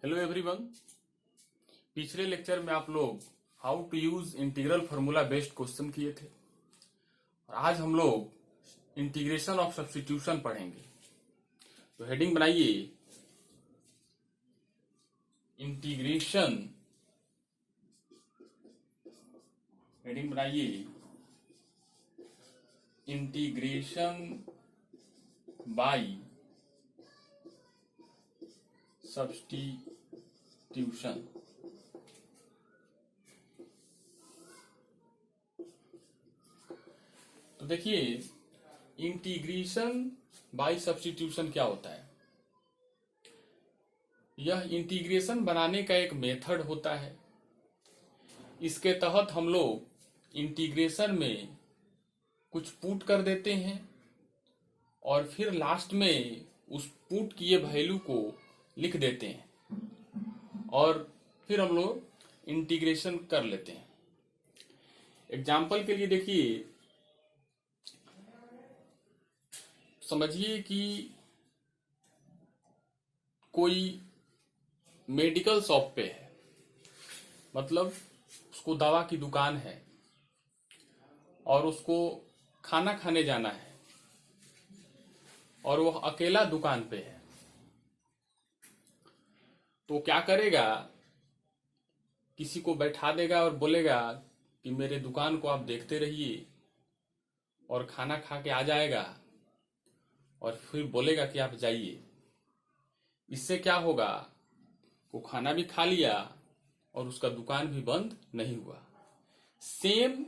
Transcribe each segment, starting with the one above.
Hello everyone. पिछले lecture में आप लोग how to use integral formula based question किए थे और आज हम लोग इंटीग्रेशन ऑफ सब्स्टिट्यूशन पढ़ेंगे। तो हेडिंग बनाइए इंटीग्रेशन, हेडिंग बनाइए इंटीग्रेशन बाय सब्स्टिट्यूशन। तो देखिए इंटीग्रेशन बाय सब्स्टिट्यूशन क्या होता है। यह इंटीग्रेशन बनाने का एक मेथड होता है। इसके तहत हम लोग इंटीग्रेशन में कुछ पुट कर देते हैं और फिर लास्ट में उस पुट किए वैल्यू को लिख देते हैं और फिर हम लोग इंटीग्रेशन कर लेते हैं। एग्जाम्पल के लिए देखिए, समझिए कि कोई मेडिकल शॉप पे है, मतलब उसको दवा की दुकान है और उसको खाना खाने जाना है और वह अकेला दुकान पे है। तो क्या करेगा, किसी को बैठा देगा और बोलेगा कि मेरे दुकान को आप देखते रहिए और खाना खा के आ जाएगा और फिर बोलेगा कि आप जाइए। इससे क्या होगा, वो खाना भी खा लिया और उसका दुकान भी बंद नहीं हुआ। सेम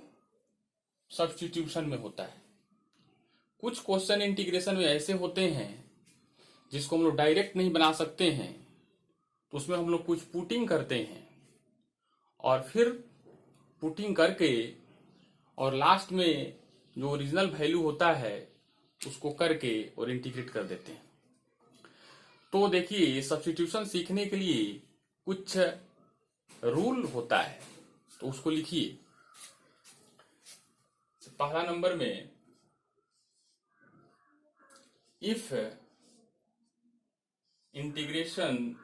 सब्स्टिट्यूशन में होता है। कुछ क्वेश्चन इंटीग्रेशन में ऐसे होते हैं जिसको हम लोग डायरेक्ट नहीं बना सकते हैं, तो उसमें हम लोग कुछ पुटिंग करते हैं और फिर पुटिंग करके और लास्ट में जो ओरिजिनल वैल्यू होता है उसको करके और इंटीग्रेट कर देते हैं। तो देखिए सब्स्टिट्यूशन सीखने के लिए कुछ रूल होता है, तो उसको लिखिए। पहला नंबर में, इफ इंटीग्रेशन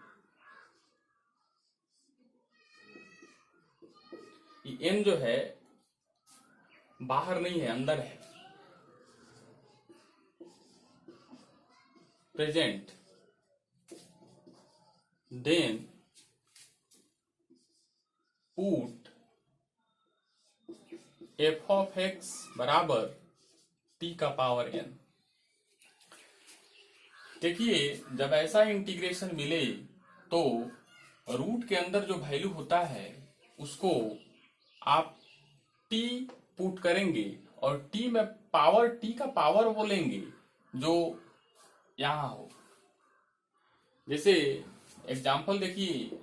n जो है बाहर नहीं है, अंदर है, present, then put f of x बराबर t का पावर n। देखिए जब ऐसा इंटीग्रेशन मिले तो रूट के अंदर जो वैल्यू होता है उसको आप t पुट करेंगे और t में पावर, t का पावर वो लेंगे जो यहां हो। जैसे एग्जाम्पल देखिए,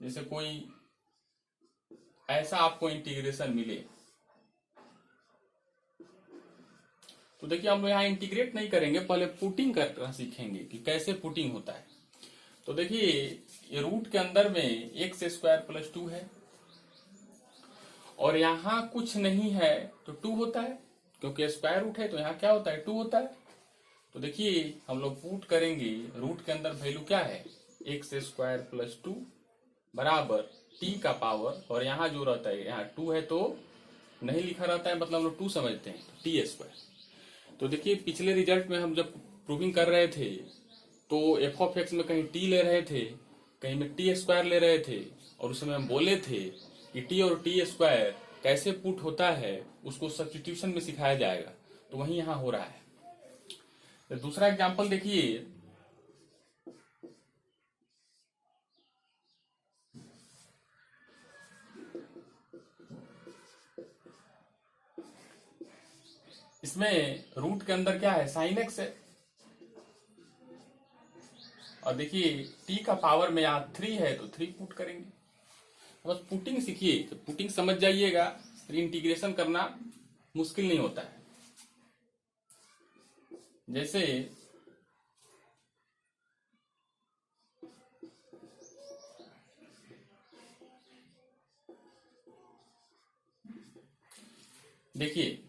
जैसे कोई ऐसा आपको इंटीग्रेशन मिले, तो देखिए हम लोग यहाँ इंटीग्रेट नहीं करेंगे, पहले पुटिंग करना सीखेंगे कि कैसे पुटिंग होता है। तो देखिए ये रूट के अंदर में एक्स स्क्वायर प्लस 2 है और यहाँ कुछ नहीं है तो 2 होता है, क्योंकि स्क्वायर रूट है तो यहाँ क्या होता है, 2 होता है। तो देखिए हम लोग पुट करेंगे, रूट के अंदर वैल्यू क्या है, एक्स स्क्वायर प्लस 2 बराबर टी का पावर, और यहाँ जो रहता है यहाँ 2 है तो नहीं लिखा रहता है, मतलब हम लोग 2 समझते हैं, टी स्क्वायर। तो देखिए पिछले रिजल्ट में हम जब प्रूविंग कर रहे थे तो एफ ऑफ एक्स में कहीं टी ले रहे थे, कहीं में टी स्क्वायर ले रहे थे, और उसमें हम बोले थे कि टी और टी स्क्वायर कैसे पुट होता है उसको सब्स्टिट्यूशन में सिखाया जाएगा। तो वही यहाँ हो रहा है। तो दूसरा एग्जाम्पल देखिए, इसमें रूट के अंदर क्या है, साइन एक्स है, और देखिए t का पावर में यहाँ 3 है तो 3 पुट करेंगे। बस पुटिंग सीखिए, तो पुटिंग समझ जाइएगा, फिर इंटीग्रेशन करना मुश्किल नहीं होता है। जैसे देखिए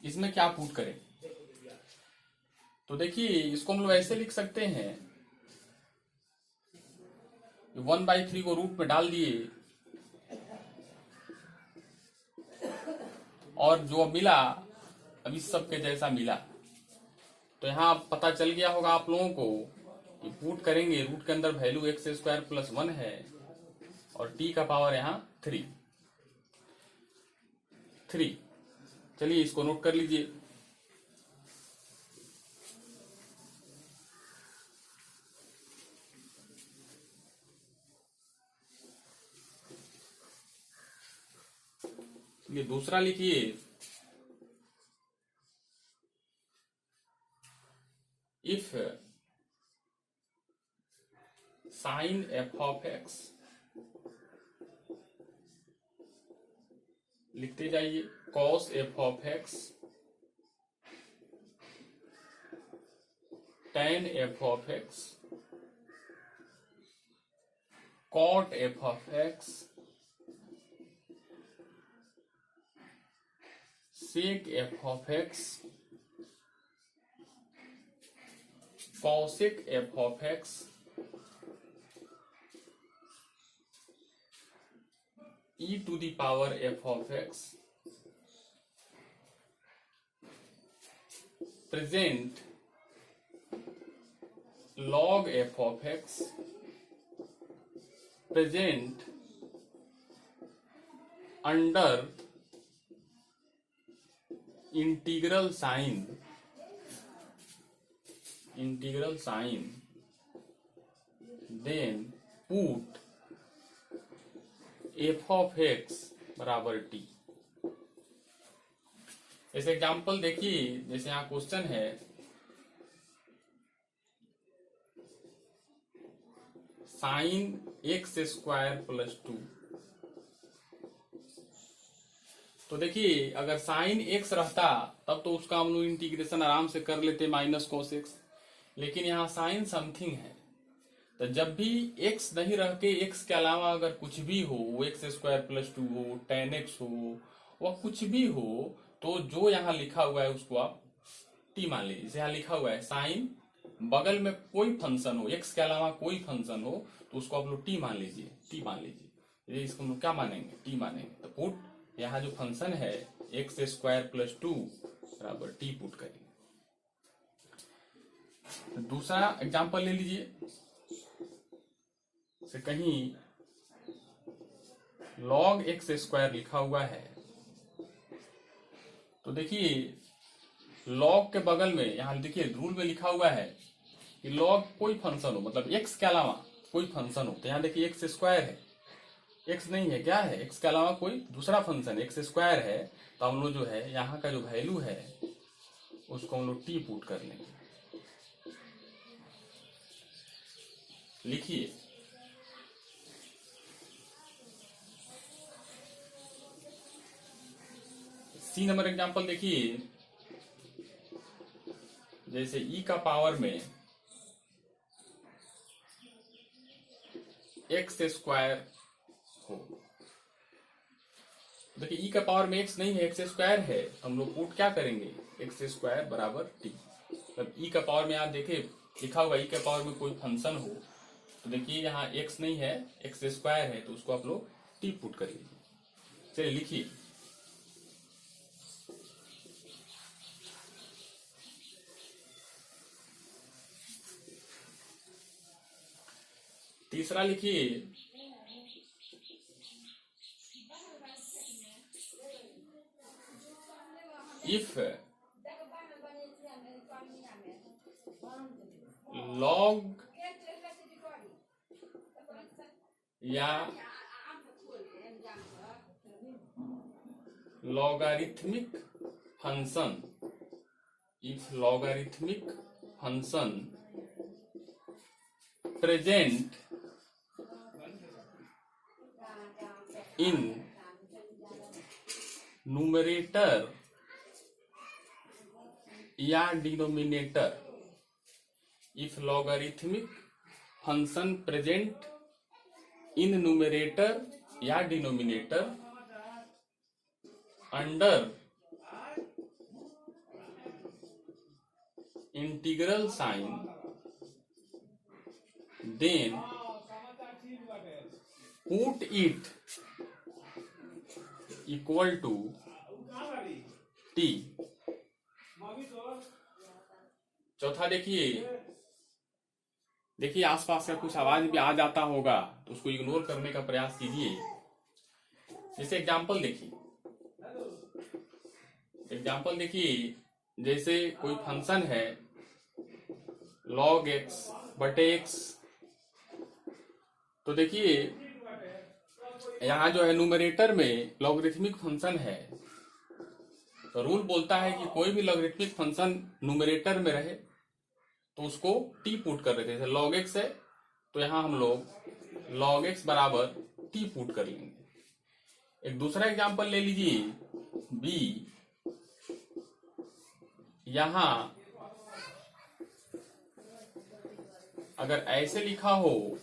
इसमें क्या पुट करें, तो देखिए इसको हम लोग ऐसे लिख सकते हैं 1/3 को रूट में डाल दिए और जो मिला अब इस सब के जैसा मिला। तो यहाँ पता चल गया होगा आप लोगों को कि पुट करेंगे, रूट के अंदर वैल्यू x² + 1 है और t का पावर यहाँ 3। चलिए इसको नोट कर लीजिए। ये दूसरा लिखिए, इफ sin f(x) लिखते जाइए, cos f(x), tan f(x), cot f(x), sec f(x), cosec f(x), e⁻f(x), present log f(x), present under integral sign, then put f(x) = t। ऐसे एग्जाम्पल देखिए, जैसे यहाँ क्वेश्चन है sin x² + 2। तो देखिए अगर sin x रहता तब तो उसका हम लोग इंटीग्रेशन आराम से कर लेते -cos x, लेकिन यहाँ sin समथिंग है। तो जब भी x नहीं रह के x के अलावा अगर कुछ भी हो, x² + 2 हो, tan x हो, वह कुछ भी हो, तो जो यहाँ लिखा हुआ है उसको आप t मान लीजिए। जैसे यहाँ लिखा हुआ है sin, बगल में कोई फंक्शन हो, x के अलावा कोई फंक्शन हो, तो उसको आप लोग t मान लीजिए। इसको हम लोग क्या मानेंगे? t मानेंगे। तो पुट यहाँ जो फंक्शन है x² + 2 = t पुट करेंगे। दूसरा एग्जाम्पल ले लीजिए, से कहीं log x² लिखा हुआ है, तो देखिए log के बगल में यहाँ देखिए रूल में लिखा हुआ है कि log कोई फंक्शन हो, मतलब x के अलावा कोई फंक्शन हो। तो यहाँ देखिए x² है, x नहीं है, क्या है? x के अलावा कोई दूसरा फंक्शन x² है। तो हम लोग जो है यहाँ का जो वैल्यू है उसको हम लोग t पुट कर लेंगे। लिखिए, सी नंबर एग्जाम्पल देखिए, जैसे e का पावर में x² हो। देखिए e का पावर में x नहीं है, x² है, तो हम लोग पुट क्या करेंगे? x² = t। तब e का पावर में आप देखिए लिखा हुआ e के पावर में कोई फंक्शन हो, तो देखिए यहाँ x नहीं है, x² है, तो उसको आप लोग t पुट कर लीजिए। चलिए लिखिए, तीसरा लिखिए, इफ log या logarithmic function, if logarithmic function present in numerator या denominator, if logarithmic function present in numerator या denominator under integral sign, then put it equal to t. चौथा देखिए आसपास का कुछ आवाज भी आ जाता होगा तो उसको इग्नोर करने का प्रयास कीजिए। जैसे एग्जाम्पल देखिए, जैसे कोई फंक्शन है log x बटे x, तो देखिए यहां जो है न्यूमरेटर में लॉगरिथमिक फंक्शन है, तो रूल बोलता है कि कोई भी लॉगरिथमिक फंक्शन न्यूमरेटर में रहे तो उसको टी पुट कर देते हैं। जैसे log x है तो यहां हम लोग log x बराबर टी पुट कर लेंगे। एक दूसरा एग्जांपल ले लीजिए b, यहां अगर ऐसे लिखा हो,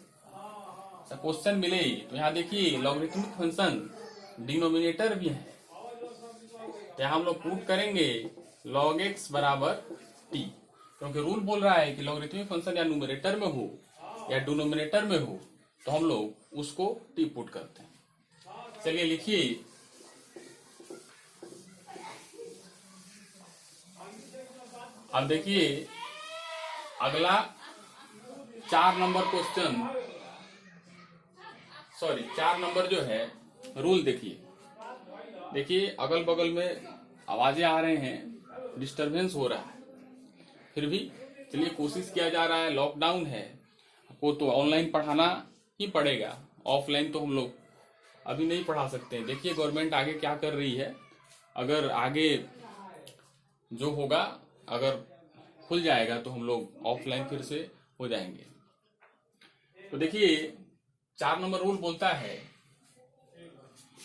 क्वेश्चन मिले, तो यहां देखिए लॉगरिथमिक फंक्शन डिनोमिनेटर भी है, तो यहां हम लोग पुट करेंगे log x बराबर टी, क्योंकि रूल बोल रहा है कि लॉगरिथमिक फंक्शन या न्यूमरेटर में हो या डिनोमिनेटर में हो तो हम लोग उसको टी पुट करते हैं। चलिए लिखिए, अब देखिए अगला 4 नंबर जो है रूल देखिए अगल बगल में आवाजें आ रहे हैं, डिस्टरबेंस हो रहा है, फिर भी चलिए कोशिश किया जा रहा है। लॉकडाउन है, आपको तो ऑनलाइन पढ़ाना ही पड़ेगा, ऑफलाइन तो हम लोग अभी नहीं पढ़ा सकते हैं। देखिए गवर्नमेंट आगे क्या कर रही है, अगर आगे जो होगा, अगर खुल जाएगा तो हम लोग ऑफलाइन फिर से हो जाएंगे। तो देखिए 4 नंबर रूल बोलता है,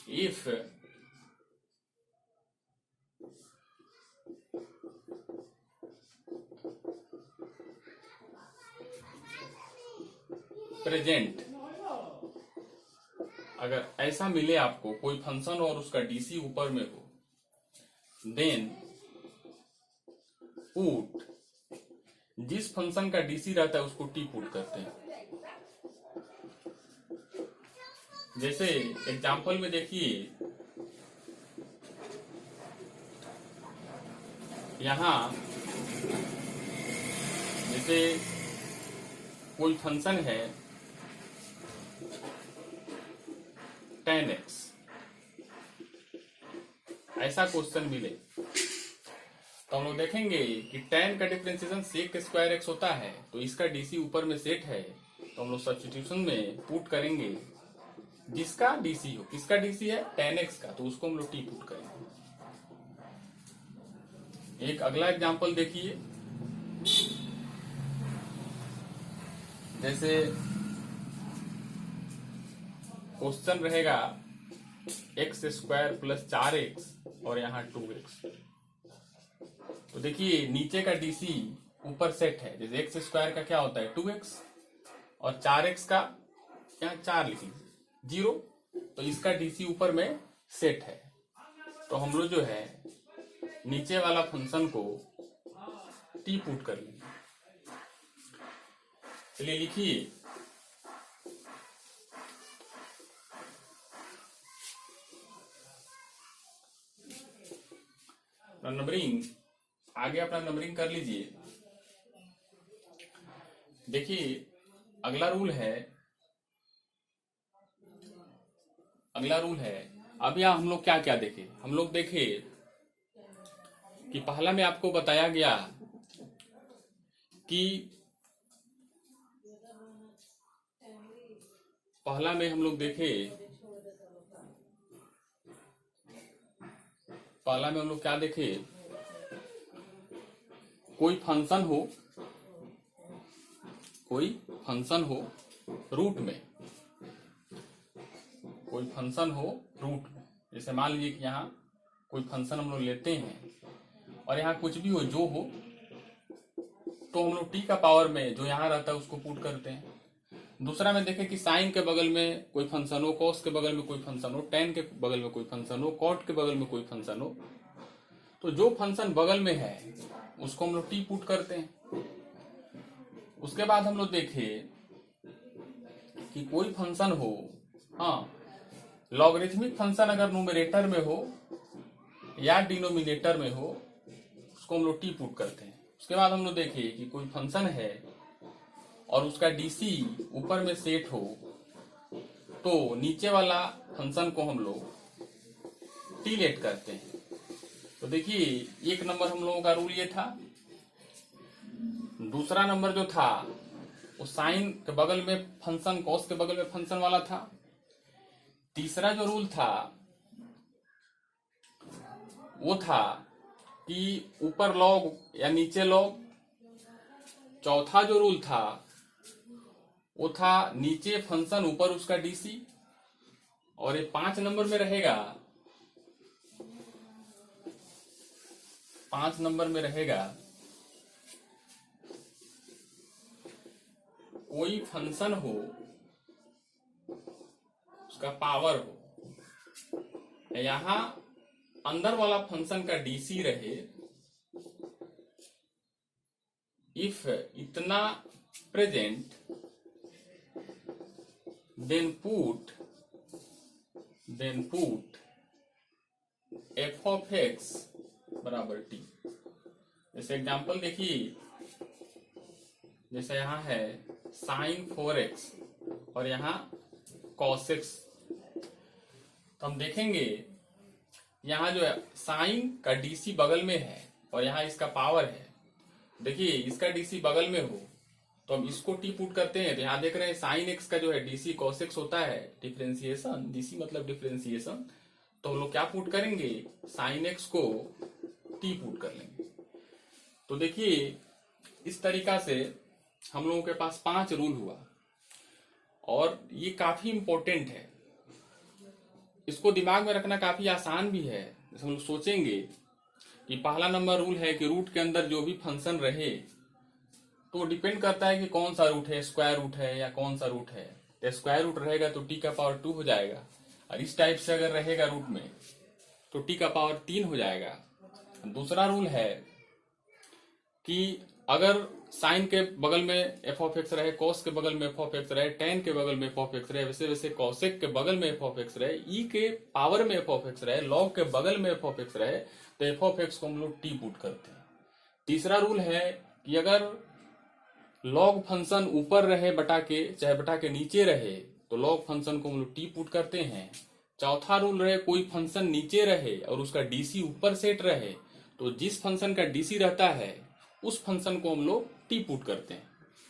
इफ प्रेजेंट, अगर ऐसा मिले आपको कोई फंक्शन और उसका डीसी ऊपर में हो, देन पुट, जिस फंक्शन का डीसी रहता है उसको टी पुट करते हैं। जैसे एग्जाम्पल में देखिए, यहां जैसे कोई फंक्शन है 10x, ऐसा क्वेश्चन मिले तो हम लोग देखेंगे कि 10 का डिफरेंशिएशन sec स्क्वायर x होता है, तो इसका डीसी ऊपर में सेट है, तो हम लोग सब्स्टिट्यूशन में पुट करेंगे जिसका डीसी हो। किसका डीसी है? 10x का, तो उसको हम लोग टी पुट करेंगे। एक अगला एग्जांपल देखिए, जैसे क्वेश्चन रहेगा x स्क्वायर प्लस 4x और यहाँ 2x, तो देखिए नीचे का डीसी ऊपर सेट है। जैसे x स्क्वायर का क्या होता है 2x और 4x का यहाँ 4 लिख लीजिए 0, तो इसका डीसी ऊपर में सेट है, तो हम लोग जो है नीचे वाला फंक्शन को टी पुट कर लेंगे। चलिए लिखिए, नंबरिंग, आगे अपना नंबरिंग कर लीजिए। देखिए अगला रूल है, अब यहाँ हम लोग क्या क्या देखे, हम लोग देखे कि पहला में आपको बताया गया कि पहला में हम लोग क्या देखे, कोई फंक्शन हो रूट में, जैसे मान लीजिए कि यहाँ कोई फंक्शन हम लोग लेते हैं और यहाँ कुछ भी हो जो हो, तो हम लोग टी का पावर में जो यहाँ रहता है उसको पुट करते हैं। दूसरा में देखें कि साइन के बगल में कोई फंक्शन हो, कॉस के बगल में कोई फंक्शन हो, टेन के बगल में कोई फंक्शन हो, कॉट के बगल में कोई फंक्शन हो, तो जो फंक्शन बगल में है उसको हम लोग टी पुट करते हैं। उसके बाद हम लोग देखे कि कोई फंक्शन हो हाँ, लॉगरिथमिक फंक्शन अगर न्यूमरेटर में हो या डिनोमिनेटर में हो उसको हम लोग टी पुट करते हैं। उसके बाद हम लोग देखिए कि कोई फंक्शन है और उसका डीसी ऊपर में सेट हो तो नीचे वाला फंक्शन को हम लोग टी लेट करते हैं। तो देखिए 1 नंबर हम लोगों का रूल ये था। दूसरा नंबर जो था वो साइन के बगल में फंक्शन, कॉस के बगल में फंक्शन वाला था। तीसरा जो रूल था वो था कि ऊपर लॉग या नीचे लॉग। चौथा जो रूल था वो था नीचे फंक्शन ऊपर उसका डीसी। और ये 5 नंबर में रहेगा, 5 नंबर में रहेगा कोई फंक्शन हो उसका पावर हो, यहां अंदर वाला फंक्शन का डीसी रहे इफ इतना present then put f of x बराबर t। जैसे एग्जांपल देखिए, जैसे यहां है sin 4x और यहां cos x। तो हम देखेंगे यहां जो है साइन का डीसी बगल में है और यहां इसका पावर है। देखिए इसका डीसी बगल में हो तो हम इसको टी पुट करते हैं। तो यहां देख रहे हैं साइन एक्स का जो है डीसी कॉस एक्स होता है, डिफरेंशिएशन, डीसी मतलब डिफरेंशिएशन। तो हम लोग क्या पुट करेंगे, साइन एक्स को टी पुट कर लेंगे। तो देखिए इस तरीका से हम लोगों के पास 5 रूल हुआ और ये काफी इंपॉर्टेंट है। इसको दिमाग में रखना काफी आसान भी है। जैसे हम लोग सोचेंगे कि पहला नंबर रूल है कि रूट के अंदर जो भी फंक्शन रहे तो डिपेंड करता है कि कौन सा रूट है, स्क्वायर रूट है या कौन सा रूट है। तो स्क्वायर रूट रहेगा तो टी का पावर 2 हो जाएगा, और इस टाइप से अगर रहेगा रूट में तो टी का पावर 3 हो जाएगा। दूसरा रूल है कि अगर साइन के बगल में एफ ऑफ एक्स रहे, कॉस के बगल में एफ ऑफ एक्स रहे, टेन के बगल में एफ ऑफ एक्स रहे, वैसे वैसे कॉसेक के बगल में एफ ऑफ एक्स रहे, ई के पावर में एफ ऑफ एक्स रहे, लॉग के बगल में एफ ऑफ एक्स रहे, तो एफ ऑफ एक्स को हम लोग टी पुट करते हैं। तीसरा रूल है कि अगर लॉग फंक्शन ऊपर रहे बटा के, चाहे बटा के नीचे रहे, तो लॉग फंक्शन को हम लोग टी पुट करते हैं। चौथा रूल रहे कोई फंक्शन नीचे रहे और उसका डीसी ऊपर सेट रहे, तो जिस फंक्शन का डीसी रहता है उस फंक्शन को हम लोग टी पुट करते हैं।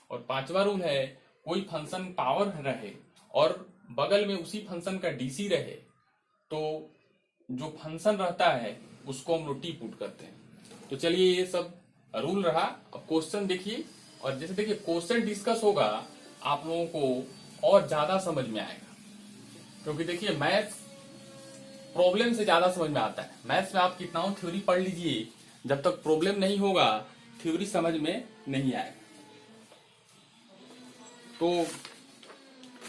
और पांचवा रूल है कोई फंक्शन पावर रहे और बगल में उसी फंक्शन का डीसी रहे, तो जो फंक्शन रहता है उसको हम लोग टी पुट करते हैं। तो चलिए ये सब रूल रहा। अब क्वेश्चन देखिए, और जैसे देखिए क्वेश्चन डिस्कस होगा आप लोगों को और ज्यादा समझ में आएगा, क्योंकि देखिए मैथ्स प्रॉब्लम से ज्यादा समझ में आता है। मैथ्स में आप कितना थ्योरी पढ़ लीजिए, जब तक प्रॉब्लम नहीं होगा थ्योरी समझ में नहीं आएगा। तो